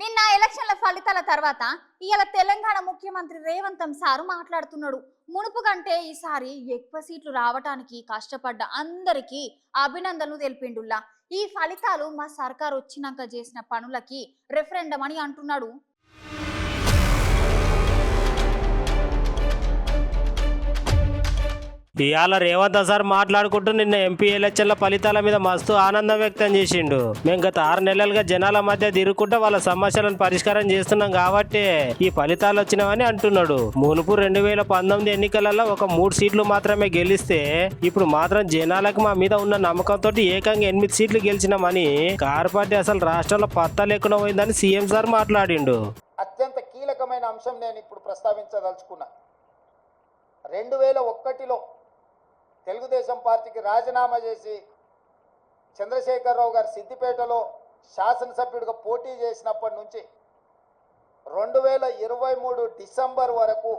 నిన్న ఎలక్షన్ల ఫలితాల తర్వాత ఇవాళ తెలంగాణ ముఖ్యమంత్రి రేవంత్ సారు మాట్లాడుతున్నాడు. మునుపు కంటే ఈసారి ఎక్కువ సీట్లు రావడానికి కష్టపడ్డ అందరికీ అభినందనలు తెలిపిండుల్లా. ఈ ఫలితాలు మా సర్కార్ వచ్చినాక చేసిన పనులకి రెఫరెండం అని అంటున్నాడు. ఇవాళ రేవంత్ సార్ మాట్లాడుకుంటూ నిన్న ఎంపీ ఎలక్షన్ల ఫలితాల మీద మస్తు ఆనందం వ్యక్తం చేసిండు. మేము గత 6 నెలలుగా జనాల మధ్య తిరుగుకుంటూ వాళ్ళ సమస్యలను పరిష్కారం చేస్తున్నాం కాబట్టి ఈ ఫలితాలు వచ్చినావని అంటున్నాడు. మునుపు 2019 ఎన్నికలలో ఒక 3 సీట్లు మాత్రమే గెలిస్తే ఇప్పుడు మాత్రం జనాలకు మా మీద ఉన్న నమ్మకంతో ఏకంగా 8 సీట్లు గెలిచినామని కారు పార్టీ అసలు రాష్ట్రంలో పత్తా లేకుండా పోయిందని సీఎం సార్ మాట్లాడిండు. అత్యంత కీలకమైన అంశం నేను ఇప్పుడు ప్రస్తావించదలుచుకున్నా. 2001లో తెలుగుదేశం పార్టీకి రాజీనామా చేసి చంద్రశేఖరరావు గారు సిద్దిపేటలో శాసనసభ్యుడిగా పోటీ చేసినప్పటి నుంచి 2023 డిసెంబర్ వరకు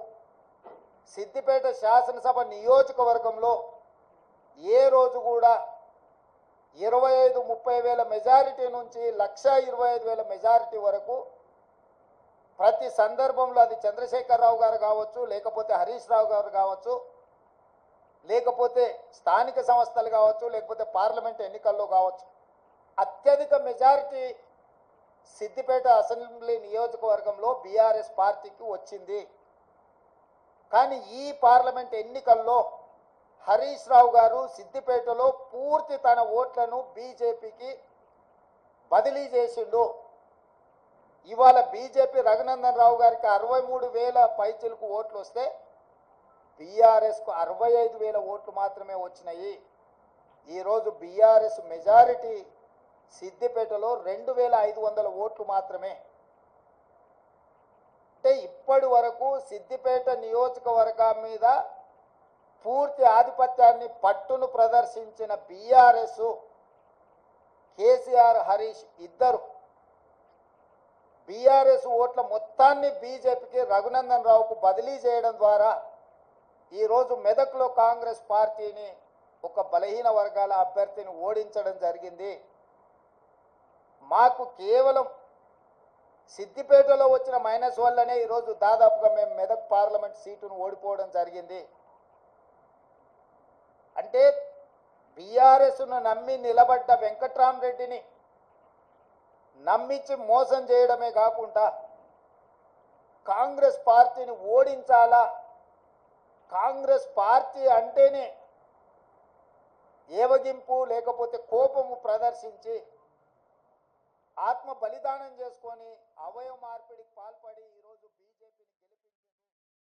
సిద్దిపేట శాసనసభ నియోజకవర్గంలో ఏ రోజు కూడా 25-30 వేల మెజారిటీ నుంచి 1,25,000 మెజారిటీ వరకు ప్రతి సందర్భంలో అది చంద్రశేఖరరావు గారు కావచ్చు, లేకపోతే హరీష్ రావు గారు కావచ్చు, లేకపోతే స్థానిక సంస్థలు కావచ్చు, లేకపోతే పార్లమెంట్ ఎన్నికల్లో కావచ్చు, అత్యధిక మెజారిటీ సిద్దిపేట అసెంబ్లీ నియోజకవర్గంలో బీఆర్ఎస్ పార్టీకి వచ్చింది. కానీ ఈ పార్లమెంట్ ఎన్నికల్లో హరీష్ రావు గారు సిద్దిపేటలో పూర్తి తన ఓట్లను బీజేపీకి బదిలీ చేసిండు. ఇవాళ బీజేపీ రఘునందన్ రావు గారికి 63,000 పైచిలకు ఓట్లు వస్తే బీఆర్ఎస్కు 65,000 ఓట్లు మాత్రమే వచ్చినాయి. ఈరోజు బీఆర్ఎస్ మెజారిటీ సిద్దిపేటలో 2,500 ఓట్లు మాత్రమే. అంటే ఇప్పటి వరకు సిద్దిపేట నియోజకవర్గం మీద పూర్తి ఆధిపత్యాన్ని పట్టును ప్రదర్శించిన బీఆర్ఎస్, కేసీఆర్, హరీష్ ఇద్దరు బీఆర్ఎస్ ఓట్ల మొత్తాన్ని బీజేపీకి రఘునందన్ రావుకు బదిలీ చేయడం ద్వారా ఈరోజు మెదక్లో కాంగ్రెస్ పార్టీని ఒక బలహీన వర్గాల అభ్యర్థిని ఓడించడం జరిగింది. మాకు కేవలం సిద్దిపేటలో వచ్చిన మైనస్ వల్లనే ఈరోజు దాదాపుగా మేము మెదక్ పార్లమెంట్ సీటును ఓడిపోవడం జరిగింది. అంటే బీఆర్ఎస్ను నమ్మి నిలబడ్డ వెంకట్రామరెడ్డిని నమ్మించి మోసం చేయడమే కాకుండా కాంగ్రెస్ పార్టీని ఓడించాలా, కాంగ్రెస్ పార్టీ అంటేనే ఏవగింపు లేకపోతే కోపము ప్రదర్శించి ఆత్మ బలిదానం చేసుకొని అవయవ మార్పిడికి పాల్పడి ఈరోజు